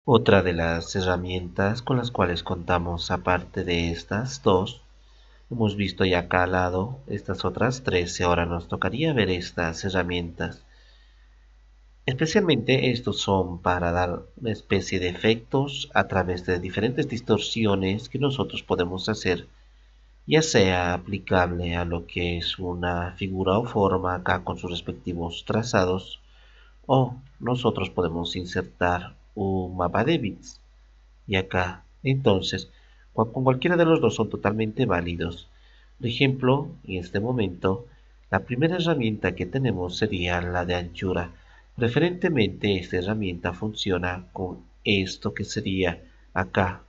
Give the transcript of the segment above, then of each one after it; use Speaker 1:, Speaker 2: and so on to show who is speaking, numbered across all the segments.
Speaker 1: Otra de las herramientas con las cuales contamos, aparte de estas dos, hemos visto ya acá al lado estas otras tres y ahora nos tocaría ver estas herramientas. Especialmente estos son para dar una especie de efectos a través de diferentes distorsiones que nosotros podemos hacer, ya sea aplicable a lo que es una figura o forma acá con sus respectivos trazados, o nosotros podemos insertar un mapa de bits y acá. Entonces, con cualquiera de los dos son totalmente válidos. Por ejemplo, en este momento, la primera herramienta que tenemos sería la de anchura. Preferentemente esta herramienta funciona con esto que sería acá.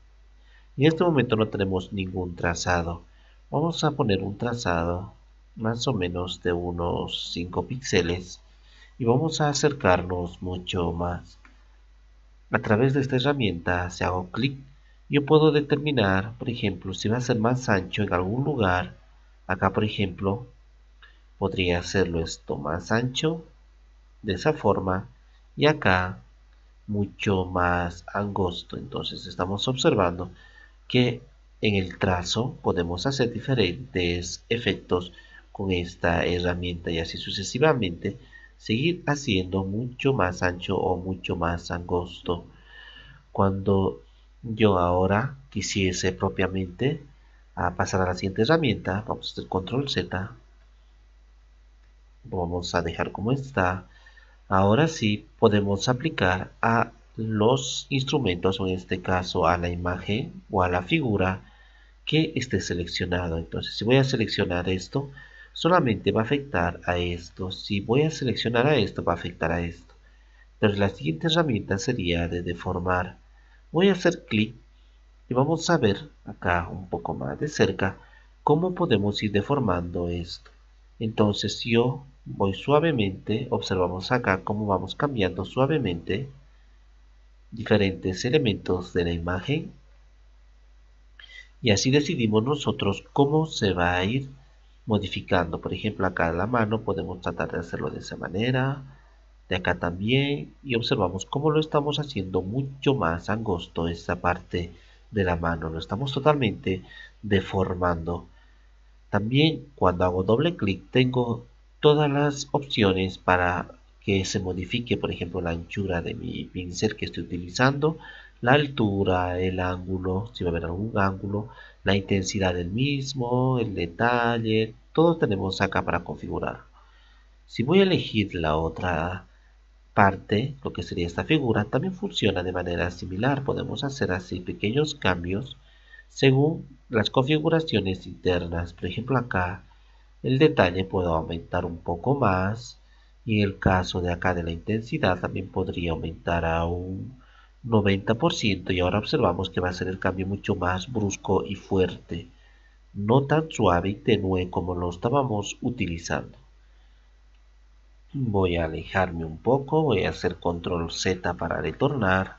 Speaker 1: En este momento no tenemos ningún trazado. Vamos a poner un trazado más o menos de unos 5 píxeles y vamos a acercarnos mucho más. A través de esta herramienta, si hago clic, yo puedo determinar, por ejemplo, si va a ser más ancho en algún lugar. Acá, por ejemplo, podría hacerlo esto más ancho, de esa forma, y acá mucho más angosto. Entonces estamos observando que en el trazo podemos hacer diferentes efectos con esta herramienta y así sucesivamente seguir haciendo mucho más ancho o mucho más angosto. Cuando yo ahora quisiese propiamente pasar a la siguiente herramienta, vamos a hacer control Z, vamos a dejar como está. Ahora sí podemos aplicar a los instrumentos, o en este caso a la imagen o a la figura que esté seleccionado. Entonces, si voy a seleccionar esto, solamente va a afectar a esto. Si voy a seleccionar a esto, va a afectar a esto. Pero la siguiente herramienta sería de deformar. Voy a hacer clic y vamos a ver acá un poco más de cerca cómo podemos ir deformando esto. Entonces yo voy suavemente, observamos acá cómo vamos cambiando suavemente diferentes elementos de la imagen y así decidimos nosotros cómo se va a ir modificando. Por ejemplo, acá la mano podemos tratar de hacerlo de esa manera, de acá también, y observamos cómo lo estamos haciendo mucho más angosto esta parte de la mano, lo estamos totalmente deformando. También cuando hago doble clic tengo todas las opciones para que se modifique, por ejemplo, la anchura de mi pincel que estoy utilizando, la altura, el ángulo, si va a haber algún ángulo, la intensidad del mismo, el detalle, todo tenemos acá para configurar. Si voy a elegir la otra parte, lo que sería esta figura, también funciona de manera similar. Podemos hacer así pequeños cambios según las configuraciones internas. Por ejemplo, acá el detalle puedo aumentar un poco más y en el caso de acá de la intensidad también podría aumentar a un 90% y ahora observamos que va a ser el cambio mucho más brusco y fuerte, no tan suave y tenue como lo estábamos utilizando. Voy a alejarme un poco, voy a hacer control Z para retornar.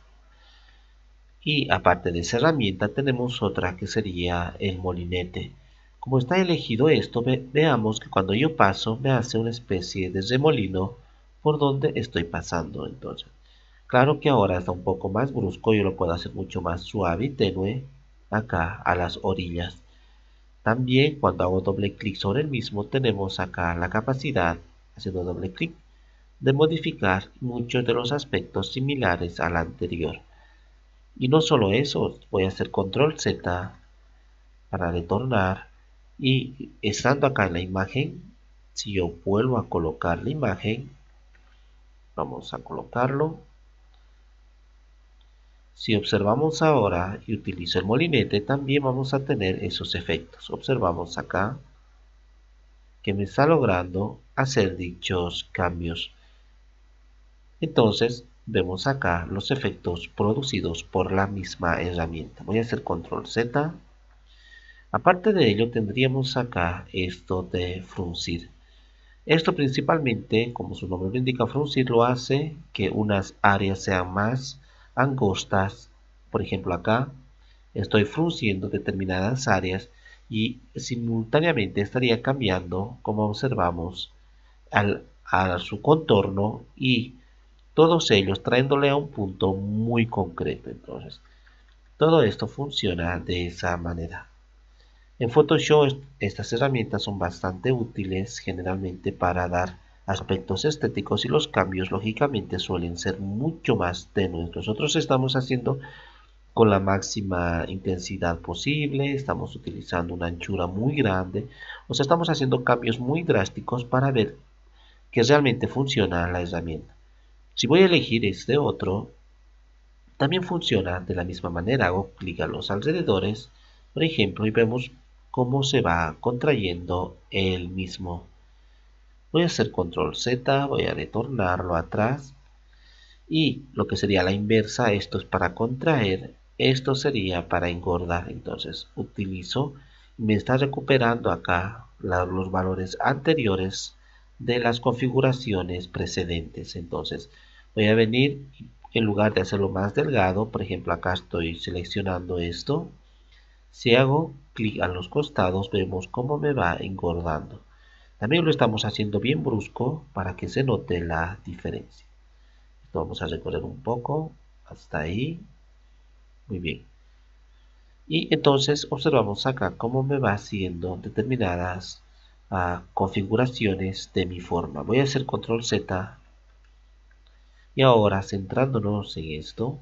Speaker 1: Y aparte de esa herramienta tenemos otra que sería el molinete. Como está elegido esto, veamos que cuando yo paso me hace una especie de remolino por donde estoy pasando. Entonces, claro que ahora está un poco más brusco, yo lo puedo hacer mucho más suave y tenue acá a las orillas. También cuando hago doble clic sobre el mismo tenemos acá la capacidad, haciendo doble clic, de modificar muchos de los aspectos similares al anterior. Y no solo eso, voy a hacer control Z para retornar y estando acá en la imagen, si yo vuelvo a colocar la imagen, vamos a colocarlo. Si observamos ahora y utilizo el molinete, también vamos a tener esos efectos. Observamos acá que me está logrando hacer dichos cambios. Entonces vemos acá los efectos producidos por la misma herramienta. Voy a hacer control Z. Aparte de ello tendríamos acá esto de fruncir. Esto principalmente, como su nombre lo indica, fruncir lo hace que unas áreas sean más angostas. Por ejemplo acá estoy frunciendo determinadas áreas y simultáneamente estaría cambiando, como observamos, a su contorno y todos ellos trayéndole a un punto muy concreto. Entonces, todo esto funciona de esa manera. En Photoshop estas herramientas son bastante útiles generalmente para dar aspectos estéticos y los cambios lógicamente suelen ser mucho más tenues. Nosotros estamos haciendo con la máxima intensidad posible, estamos utilizando una anchura muy grande, o sea, estamos haciendo cambios muy drásticos para ver que realmente funciona la herramienta. Si voy a elegir este otro, también funciona de la misma manera. Hago clic a los alrededores, por ejemplo, y vemos cómo se va contrayendo el mismo. Voy a hacer control Z, voy a retornarlo atrás y lo que sería la inversa, esto es para contraer, esto sería para engordar. Entonces utilizo, me está recuperando acá los valores anteriores de las configuraciones precedentes. Entonces voy a venir, en lugar de hacerlo más delgado, por ejemplo acá estoy seleccionando esto, si hago clic a los costados vemos cómo me va engordando. También lo estamos haciendo bien brusco para que se note la diferencia. Vamos a recorrer un poco hasta ahí. Muy bien. Y entonces observamos acá cómo me va haciendo determinadas configuraciones de mi forma. Voy a hacer control Z. Y ahora centrándonos en esto,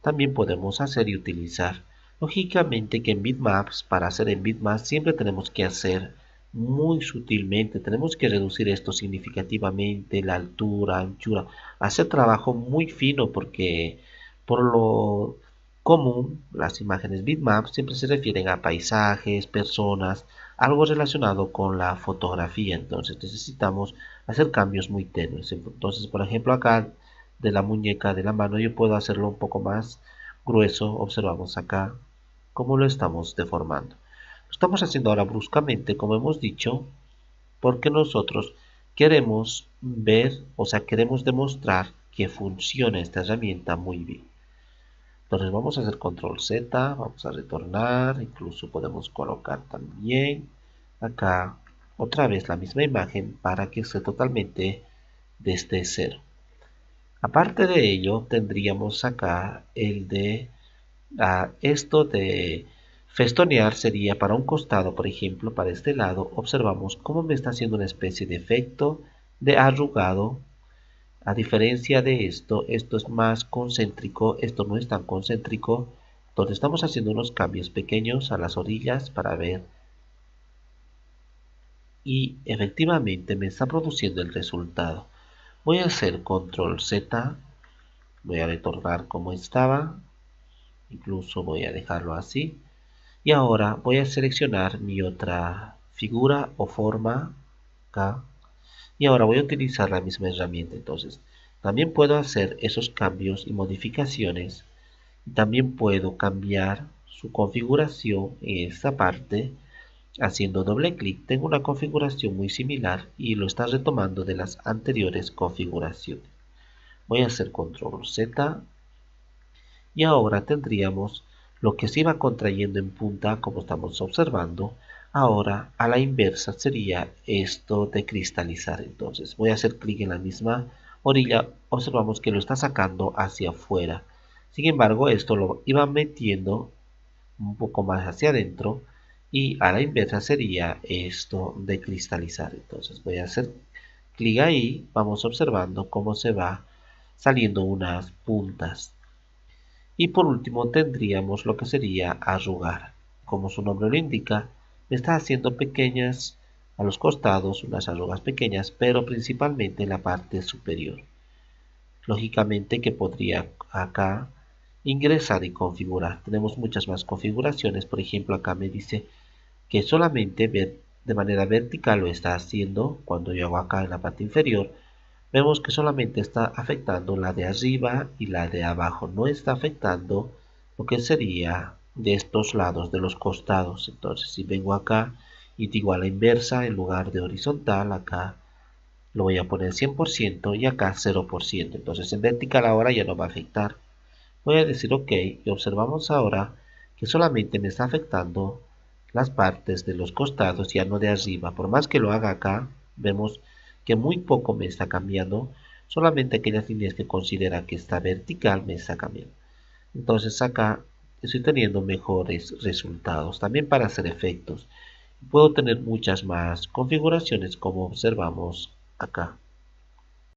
Speaker 1: también podemos hacer y utilizar. Lógicamente que en bitmaps, para hacer en bitmaps siempre tenemos que hacer muy sutilmente, tenemos que reducir esto significativamente, la altura, anchura, hacer trabajo muy fino porque por lo común las imágenes bitmaps siempre se refieren a paisajes, personas, algo relacionado con la fotografía, entonces necesitamos hacer cambios muy tenues. Entonces, por ejemplo, acá de la muñeca de la mano yo puedo hacerlo un poco más grueso. Observamos acá cómo lo estamos deformando. Lo estamos haciendo ahora bruscamente, como hemos dicho, porque nosotros queremos ver, o sea, queremos demostrar que funciona esta herramienta muy bien. Entonces vamos a hacer control Z, vamos a retornar, incluso podemos colocar también acá otra vez la misma imagen para que esté totalmente desde cero. Aparte de ello, tendríamos acá el de esto de festonear sería para un costado, por ejemplo, para este lado, observamos cómo me está haciendo una especie de efecto de arrugado. A diferencia de esto es más concéntrico, esto no es tan concéntrico, entonces estamos haciendo unos cambios pequeños a las orillas para ver y efectivamente me está produciendo el resultado. Voy a hacer control Z, voy a retornar como estaba, incluso voy a dejarlo así. Y ahora voy a seleccionar mi otra figura o forma acá. Y ahora voy a utilizar la misma herramienta. Entonces, también puedo hacer esos cambios y modificaciones. Y también puedo cambiar su configuración en esta parte. Haciendo doble clic, tengo una configuración muy similar y lo está retomando de las anteriores configuraciones. Voy a hacer control Z. Y ahora tendríamos lo que se iba contrayendo en punta, como estamos observando. Ahora a la inversa sería esto de cristalizar. Entonces voy a hacer clic en la misma orilla, observamos que lo está sacando hacia afuera. Sin embargo, esto lo iba metiendo un poco más hacia adentro y a la inversa sería esto de cristalizar. Entonces voy a hacer clic ahí, vamos observando cómo se va saliendo unas puntas. Y por último tendríamos lo que sería arrugar. Como su nombre lo indica, está haciendo pequeñas a los costados, unas arrugas pequeñas, pero principalmente en la parte superior. Lógicamente que podría acá ingresar y configurar. Tenemos muchas más configuraciones. Por ejemplo, acá me dice que solamente ver de manera vertical lo está haciendo. Cuando yo hago acá en la parte inferior, vemos que solamente está afectando la de arriba y la de abajo, no está afectando lo que sería de estos lados, de los costados. Entonces si vengo acá y digo a la inversa, en lugar de horizontal, acá lo voy a poner 100% y acá 0%. Entonces en vertical ahora ya no va a afectar. Voy a decir OK y observamos ahora que solamente me está afectando las partes de los costados, ya no de arriba. Por más que lo haga acá, vemos que muy poco me está cambiando. Solamente aquellas líneas que considera que está vertical me saca bien. Entonces acá estoy teniendo mejores resultados. También para hacer efectos. Puedo tener muchas más configuraciones como observamos acá.